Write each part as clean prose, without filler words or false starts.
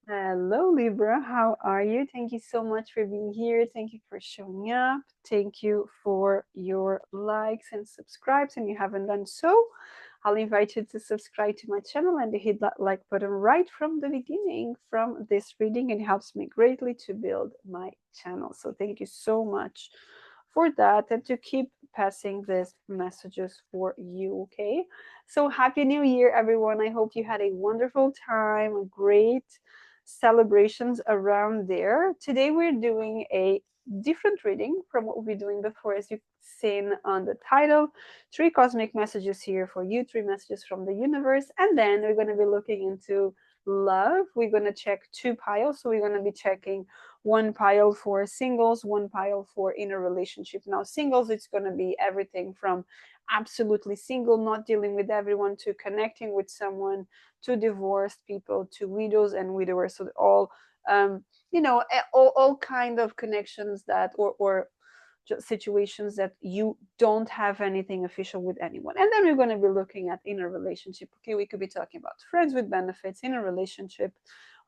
Hello, Libra. How are you? Thank you so much for being here. Thank you for showing up. Thank you for your likes and subscribes. And you haven't done so, I'll invite you to subscribe to my channel and hit that like button right from the beginning from this reading. It helps me greatly to build my channel. So thank you so much for that and to keep passing these messages for you. Okay. So happy new year, everyone. I hope you had a wonderful time, a great celebrations around there. Today we're doing a different reading from what we've been doing before, as you've seen on the title. Three cosmic messages here for you, three messages from the universe. And then we're going to be looking into love. We're going to check two piles. So we're going to be checking one pile for singles, one pile for inner relationship. Now, singles, it's going to be everything from absolutely single, not dealing with everyone, to connecting with someone, to divorced people, to widows and widowers. So all all kind of connections that or just situations that you don't have anything official with anyone. And then we're going to be looking at inner relationship. Okay, we could be talking about friends with benefits, inner relationship,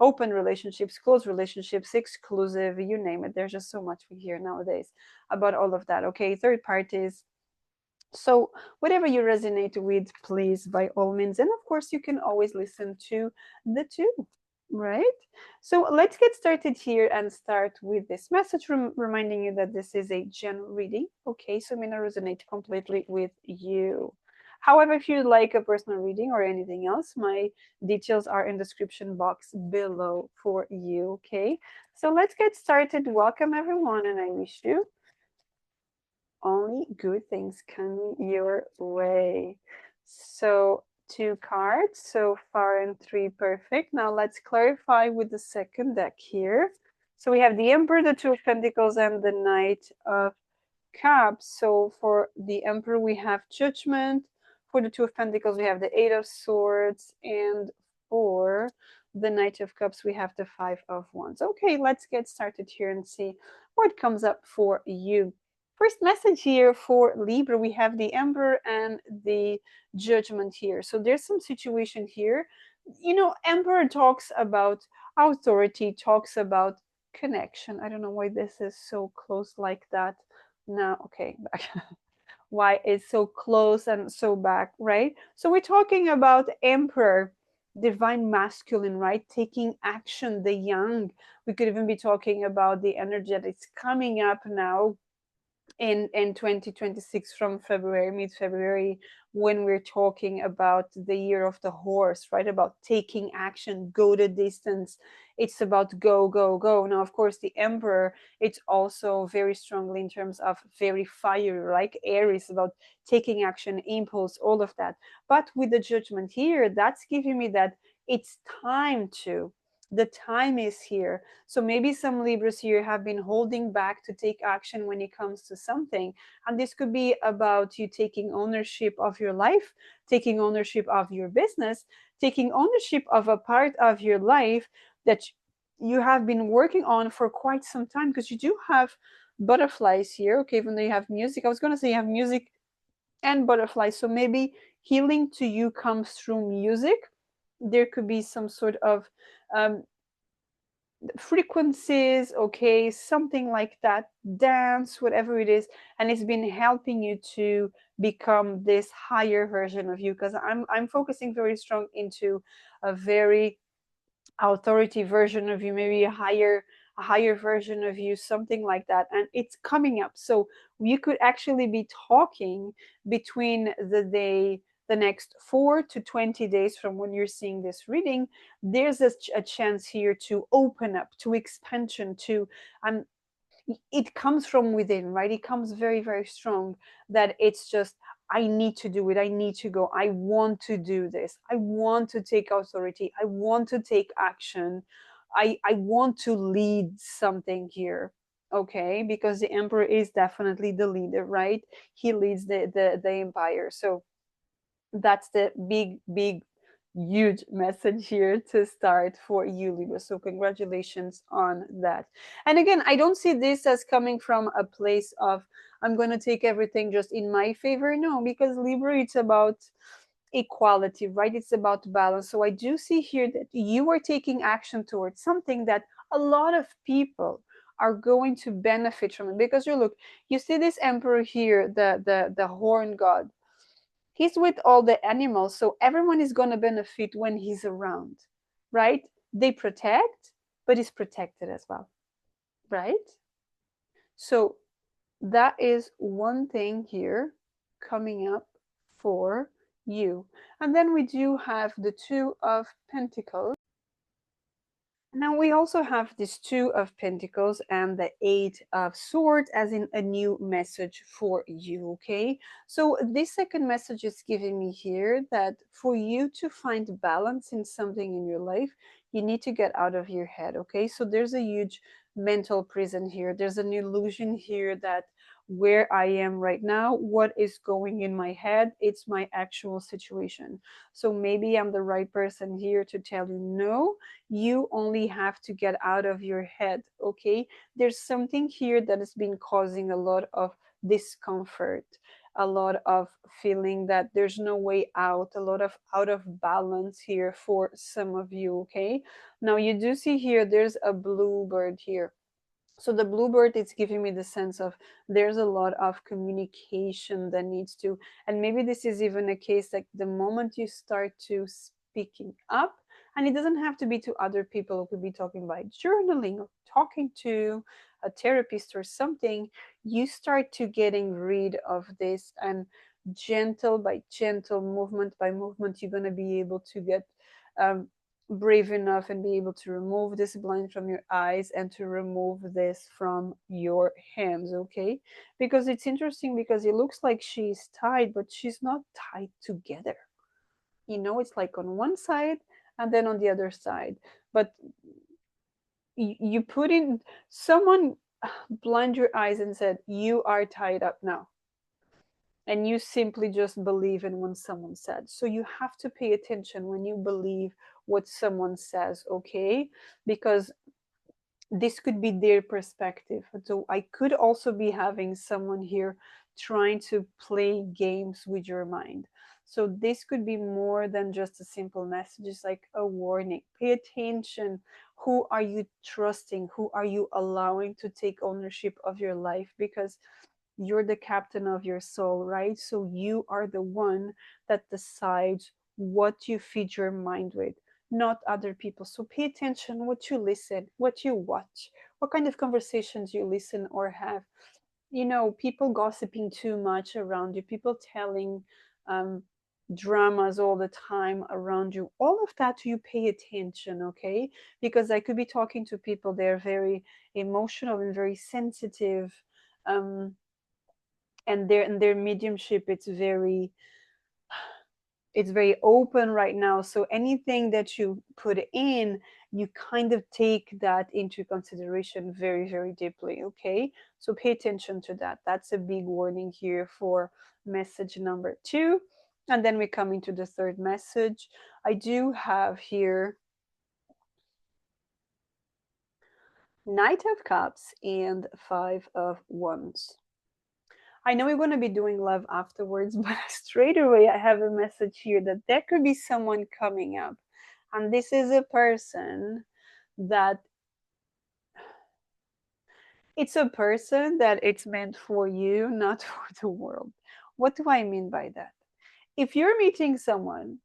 open relationships, close relationships, exclusive, you name it. There's just so much we hear nowadays about all of that. Okay, third parties. So, whatever you resonate with, please, by all means. And of course, you can always listen to the two, right? So, let's get started here and start with this message, reminding you that this is a general reading. Okay, so it may not resonate completely with you. However, if you'd like a personal reading or anything else, my details are in the description box below for you. Okay, so let's get started. Welcome, everyone, and I wish you only good things coming your way. So, two cards so far and three perfect. Now, let's clarify with the second deck here. So, we have the Emperor, the Two of Pentacles, and the Knight of Cups. So, for the Emperor, we have Judgment. For the Two of Pentacles, we have the Eight of Swords. And for the Knight of Cups, we have the Five of Wands. Okay, let's get started here and see what comes up for you. First message here for Libra, we have the Emperor and the Judgment here. So there's some situation here. Emperor talks about authority, talks about connection. I don't know why this is so close like that. Now, okay, back. Why it's so close and so back, right? So we're talking about Emperor, divine masculine, right? Taking action, the young. We could even be talking about the energy that is coming up now in 2026 from February, mid-February, when we're talking about the year of the horse, right? About taking action, go the distance. It's about go, go, go. Now, of course, the Emperor, it's also very strongly in terms of very fiery, like Aries, about taking action, impulse, all of that. But with the Judgment here, that's giving me that it's time to. The time is here. So maybe some Libras here have been holding back to take action when it comes to something. And this could be about you taking ownership of your life, taking ownership of your business, taking ownership of a part of your life that you have been working on for quite some time, because you do have butterflies here. Okay, even though you have music, I was going to say you have music and butterflies. So maybe healing to you comes through music. There could be some sort of um, frequencies, okay, something like that, dance, whatever it is, and it's been helping you to become this higher version of you. Because I'm focusing very strong into a very authority version of you, maybe a higher version of you, something like that, and it's coming up. So you could actually be talking between the next 4 to 20 days from when you're seeing this reading. There's a chance here to open up, to expansion, to um it comes from within, right? It comes very, very strong, that it's just, I need to do it. I need to go. I want to do this. I want to take authority. I want to take action. I want to lead something here. Okay, because the emperor is definitely the leader, right? He leads the empire. So that's the big huge message here to start for you, Libra. So congratulations on that. And again, I don't see this as coming from a place of I'm going to take everything just in my favor. No, because Libra, it's about equality, right? It's about balance. So I do see here that you are taking action towards something that a lot of people are going to benefit from it. Because you look, you see this emperor here, the horn god. He's with all the animals, so everyone is going to benefit when he's around, right? They protect, but he's protected as well, right? So that is one thing here coming up for you. And then we do have the Two of Pentacles. Now we also have this Two of Pentacles and the Eight of Swords, as in a new message for you, okay? So this second message is giving me here that for you to find balance in something in your life, you need to get out of your head, okay? So there's a huge mental prison here. There's an illusion here that where I am right now, what is going in my head, it's my actual situation. So maybe I'm the right person here to tell you no, you only have to get out of your head, okay? There's something here that has been causing a lot of discomfort, a lot of feeling that there's no way out, a lot of out of balance here for some of you, okay? Now you do see here there's a bluebird here. So the bluebird is giving me the sense of there's a lot of communication that needs to, and maybe this is even a case like the moment you start to speaking up, and it doesn't have to be to other people, it could be talking by journaling or talking to a therapist or something, you start to getting rid of this, and gentle by gentle, movement by movement, you're going to be able to get um, brave enough and be able to remove this blind from your eyes and to remove this from your hands, okay? Because it's interesting, because it looks like she's tied, but she's not tied together. You know, it's like on one side and then on the other side. But you put in someone blind your eyes and said, you are tied up now, and you simply just believe in what someone said. So you have to pay attention when you believe what someone says, okay? Because this could be their perspective. So I could also be having someone here trying to play games with your mind. So this could be more than just a simple message. It's like a warning. Pay attention. Who are you trusting? Who are you allowing to take ownership of your life? Because you're the captain of your soul, right? So you are the one that decides what you feed your mind with, not other people. So pay attention what you listen, what you watch, what kind of conversations you listen or have. You know, people gossiping too much around you, people telling um, dramas all the time around you. All of that, you pay attention, okay? Because I could be talking to people, they're very emotional and very sensitive. Um, and their mediumship, it's very open right now. So anything that you put in, you kind of take that into consideration very, very deeply, okay? So pay attention to that. That's a big warning here for message number 2. And then we come into the third message. I do have here Knight of Cups and Five of Wands. I know we're going to be doing love afterwards, but straight away I have a message here that there could be someone coming up. And this is a person that it's meant for you, not for the world. What do I mean by that? If you're meeting someone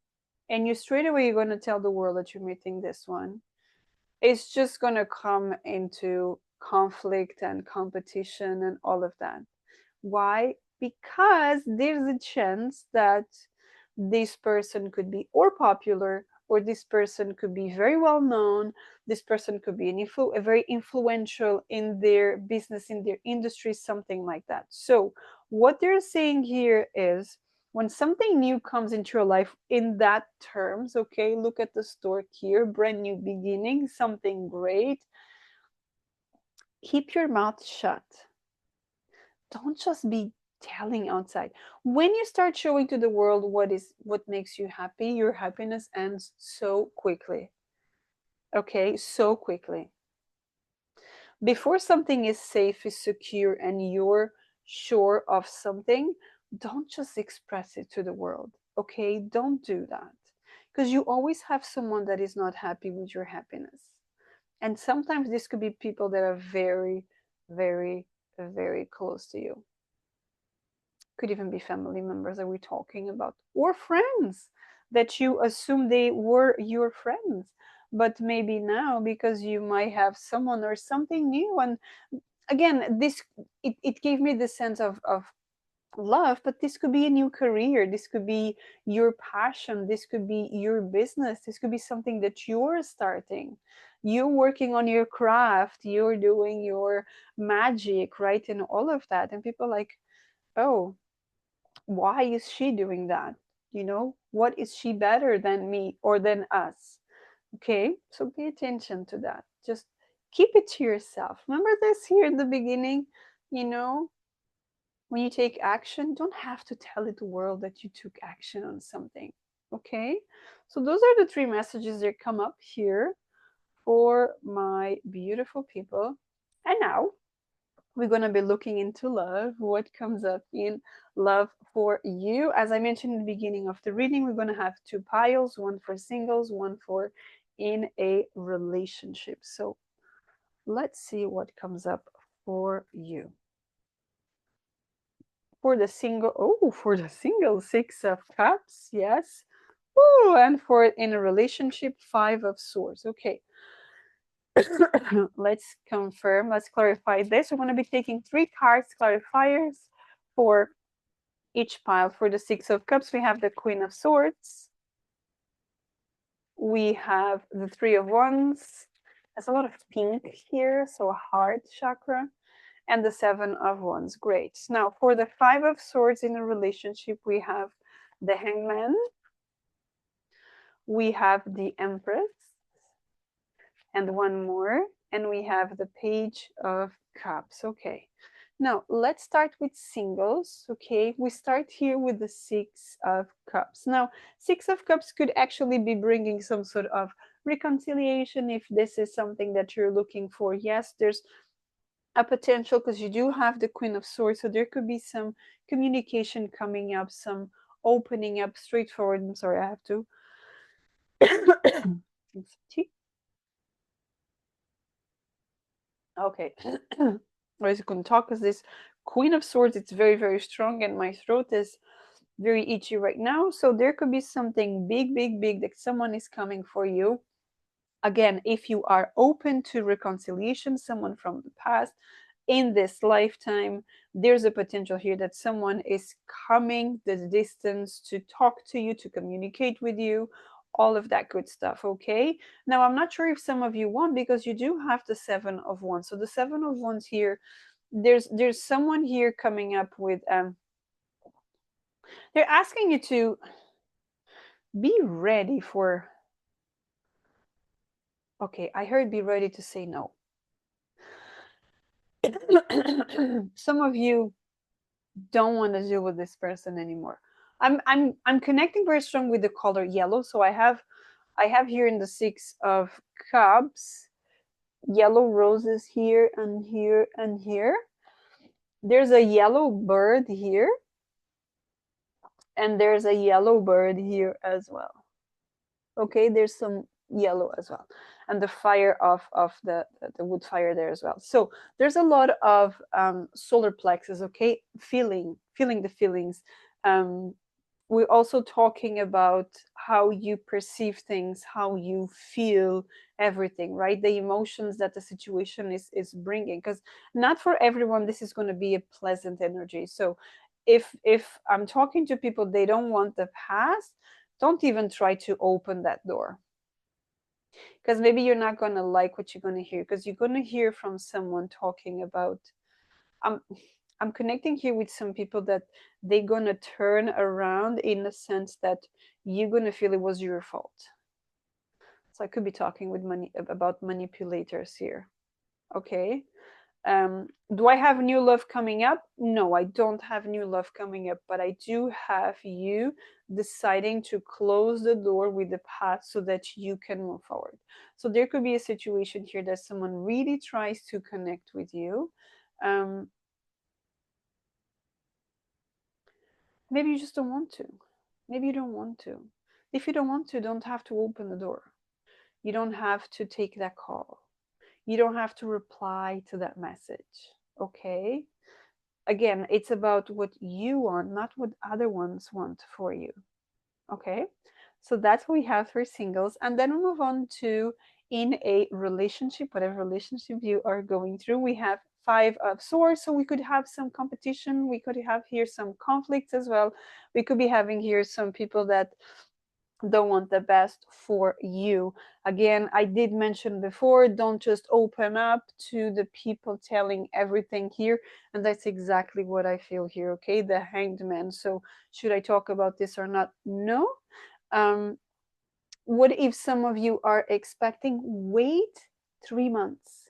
and you straight away you're going to tell the world that you're meeting this one, it's just going to come into conflict and competition and all of that. Why? Because there's a chance that this person could be or popular, or this person could be very well known, this person could be a very influential in their business, in their industry, something like that. So what they're saying here is, when something new comes into your life in that terms, okay, look at the stork here, brand new beginning, something great, keep your mouth shut. Don't just be telling outside. When you start showing to the world what makes you happy, your happiness ends so quickly. Okay, so quickly. Before something is safe, is secure, and you're sure of something, don't just express it to the world. Okay, don't do that, because you always have someone that is not happy with your happiness. And sometimes this could be people that are very, very, very close to you. Could even be family members that we're talking about, or friends that you assume they were your friends. But maybe now, because you might have someone or something new. And again, it gave me the sense of love, but this could be a new career, this could be your passion, this could be your business, this could be something that you're starting. You're working on your craft, you're doing your magic, right? And all of that. And people like, oh, why is she doing that? What is she better than me or than us? Okay, so pay attention to that. Just keep it to yourself. Remember this here in the beginning, you know when you take action, don't have to tell the world that you took action on something. Okay, so those are the three messages that come up here for my beautiful people. And now we're going to be looking into love, what comes up in love for you. As I mentioned in the beginning of the reading, we're going to have two piles, one for singles, one for in a relationship. So let's see what comes up for you. For the single, Six of Cups, yes. Oh, and for in a relationship, Five of Swords. Okay. Let's confirm, let's clarify this. We're going to be taking three cards, clarifiers, for each pile. For the Six of Cups, we have the Queen of Swords. We have the Three of Wands. There's a lot of pink here, so heart chakra. And the Seven of Wands. Great. Now, for the Five of Swords in a relationship, we have the Hangman, we have the Empress, and one more, and we have the Page of Cups. Okay. Now, let's start with singles. Okay, we start here with the Six of Cups. Now, Six of Cups could actually be bringing some sort of reconciliation if this is something that you're looking for. Yes, there's a potential, because you do have the Queen of Swords, so there could be some communication coming up, some opening up, straightforward. I'm sorry, I have to okay. I was going to talk, because this Queen of Swords, it's very, very strong, and my throat is very itchy right now. So there could be something big, big, big that someone is coming for you. Again, if you are open to reconciliation, someone from the past, in this lifetime, there's a potential here that someone is coming the distance to talk to you, to communicate with you, all of that good stuff. Okay, now I'm not sure if some of you want, because you do have the Seven of Wands. So the Seven of Wands here, there's someone here coming up with they're asking you to be ready for, okay, I heard be ready to say no. Some of you don't want to deal with this person anymore. I'm connecting very strong with the color yellow. So I have here in the Six of Cups yellow roses here and here and here. There's a yellow bird here, and there's a yellow bird here as well. Okay, there's some yellow as well, and the fire of the wood fire there as well. So there's a lot of solar plexus. Okay, feeling the feelings. We're also talking about how you perceive things, how you feel everything, right? The emotions that the situation is bringing, because not for everyone this is going to be a pleasant energy. So if I'm talking to people, they don't want the past, don't even try to open that door, because maybe you're not going to like what you're going to hear, because you're going to hear from someone talking about um I'm connecting here with some people that they're going to turn around in the sense that you're going to feel it was your fault. So I could be talking with money about manipulators here. Okay. Do I have new love coming up? No, I don't have new love coming up, but I do have you deciding to close the door with the past so that you can move forward. So there could be a situation here that someone really tries to connect with you. Maybe you just don't want to. Maybe you don't want to. If you don't want to, don't have to open the door. You don't have to take that call. You don't have to reply to that message. Okay? Again, it's about what you want, not what other ones want for you. Okay? So that's what we have for singles. And then we move on to in a relationship, whatever relationship you are going through. We have five of swords, so we could have some competition. We could have here some conflicts as well. We could be having here some people that don't want the best for you. Again, I did mention before, don't just open up to the people telling everything here. And that's exactly what I feel here, okay? The hanged man. So, should I talk about this or not? No. Um, what if some of you are expecting? Wait 3 months.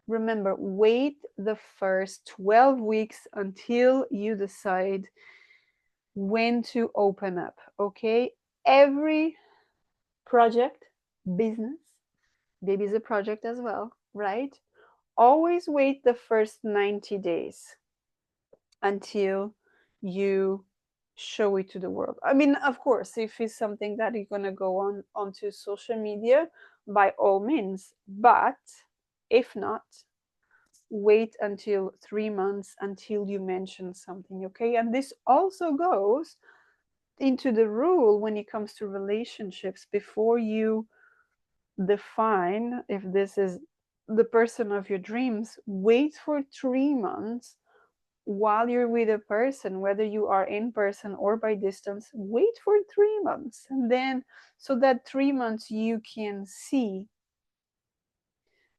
Remember, wait the first 12 weeks until you decide when to open up, okay? Every project, business, baby is a project as well, right? Always wait the first 90 days until you show it to the world. I mean, of course, if it's something that you're going to go on onto social media, by all means, but if not, wait until 3 months until you mention something, okay? And this also goes into the rule when it comes to relationships. Before you define if this is the person of your dreams, wait for 3 months while you're with a person, whether you are in person or by distance. Wait for 3 months, and then so that 3 months you can see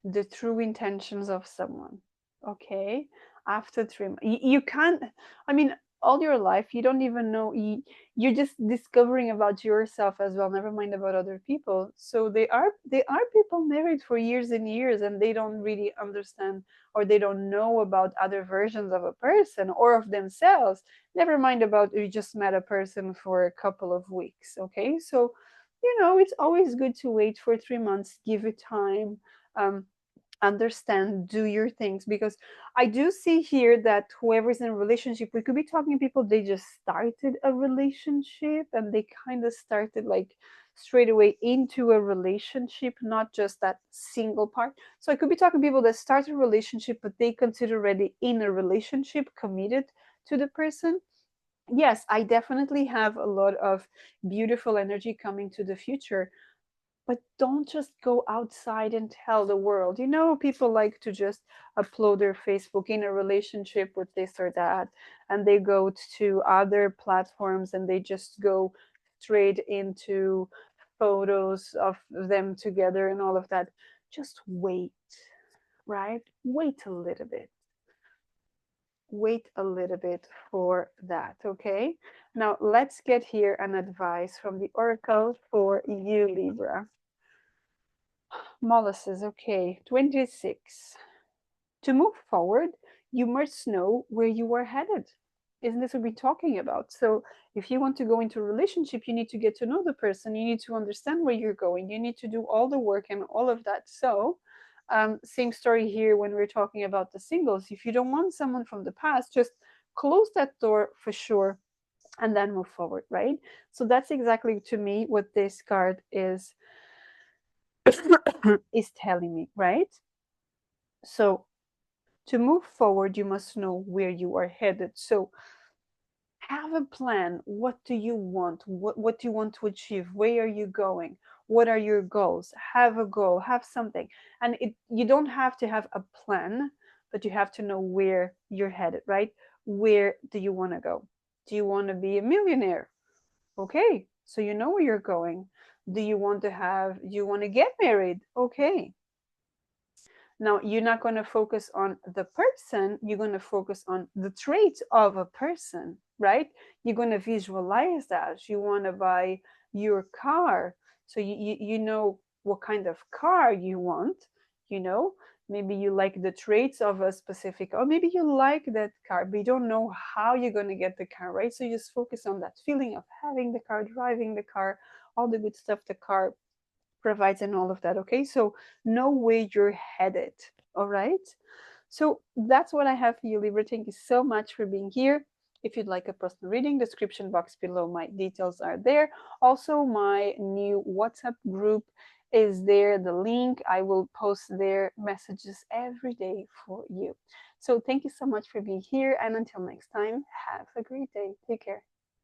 the true intentions of someone. Okay, after 3 months, you can't. I mean, all your life you don't even know. You're just discovering about yourself as well. Never mind about other people. So they are people married for years and years, and they don't really understand or they don't know about other versions of a person or of themselves. Never mind about you just met a person for a couple of weeks. Okay, so it's always good to wait for 3 months. Give it time. Understand, do your things, because I do see here that whoever's in a relationship, we could be talking people, they just started a relationship and they kind of started like straight away into a relationship, not just that single part. So I could be talking people that start a relationship but they consider already in a relationship, committed to the person. Yes, I definitely have a lot of beautiful energy coming to the future, but don't just go outside and tell the world. People like to just upload their Facebook in a relationship with this or that, and they go to other platforms and they just go straight into photos of them together and all of that. Just wait, right? Wait a little bit. Wait a little bit for that, okay? Now let's get here an advice from the oracle for you, Libra. Molasses, okay. 26. To move forward, you must know where you are headed. Isn't this what we're talking about? So, if you want to go into a relationship, you need to get to know the person. You need to understand where you're going. You need to do all the work and all of that. So, same story here when we're talking about the singles. If you don't want someone from the past, just close that door for sure and then move forward, right? So, that's exactly to me what this card is is telling me, right? So to move forward, you must know where you are headed. So have a plan. What do you want? What do you want to achieve? Where are you going? What are your goals? Have a goal, have something. And you don't have to have a plan, but you have to know where you're headed, right? Where do you want to go? Do you want to be a millionaire? Okay, so you know where you're going. Do you want to get married? Okay, now, you're not going to focus on the person, you're going to focus on the traits of a person, right? You're going to visualize that. You want to buy your car. So you know what kind of car you want, you know? Maybe you like the traits of a specific, or maybe you like that car, but you don't know how you're going to get the car, right? So you just focus on that feeling of having the car, driving the car, all the good stuff the car provides and all of that. Okay, so know where you're headed. All right, so that's what I have for you, Libra. Thank you so much for being here. If you'd like a personal reading, description box below, my details are there. Also, my new WhatsApp group is there, the link. I will post there messages every day for you. So thank you so much for being here, and until next time, have a great day. Take care.